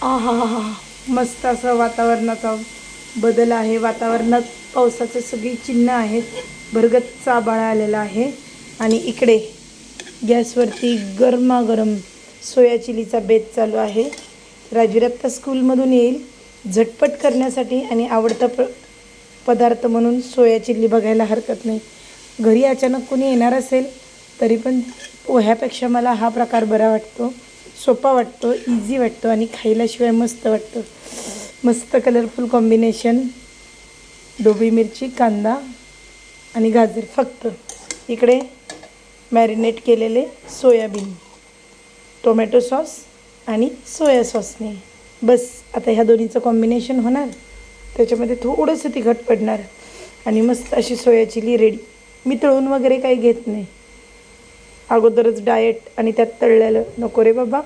आहा हा हा मस्त असं वातावरणाचा बदल आहे. वातावरणात पावसाचे सगळी चिन्ह आहेत. भरगच्च आभाळ आलेला आहे आणि इकडे गॅसवरती गरमागरम सोया चिलीचा बेत चालू आहे. राजवीर आत्ता स्कूलमधून येईल. झटपट करण्यासाठी आणि आवडता पदार्थ म्हणून सोया चिल्ली बघायला हरकत नाही. घरी अचानक कोणी येणार असेल तरी पण पोह्यापेक्षा मला हा प्रकार बरा वाटतो. सोपा वाटतो, इझी वाटतो आणि खायला शिवाय मस्त वाटतं. मस्त कलरफुल कॉम्बिनेशन. ढोबळी मिरची, कांदा आणि गाजर. फक्त इकडे मॅरिनेट केलेले सोयाबीन, टोमॅटो सॉस आणि सोया सॉसने. बस आता ह्या दोन्हीचं कॉम्बिनेशन होणार. त्याच्यामध्ये थोडंसं तिखट पडणार आणि मस्त अशी सोया चिली रेडी. मी तळून वगैरे काही घेत नाही. अगोदरच डाएट आणि त्यात तळलेलं नको रे बाबा.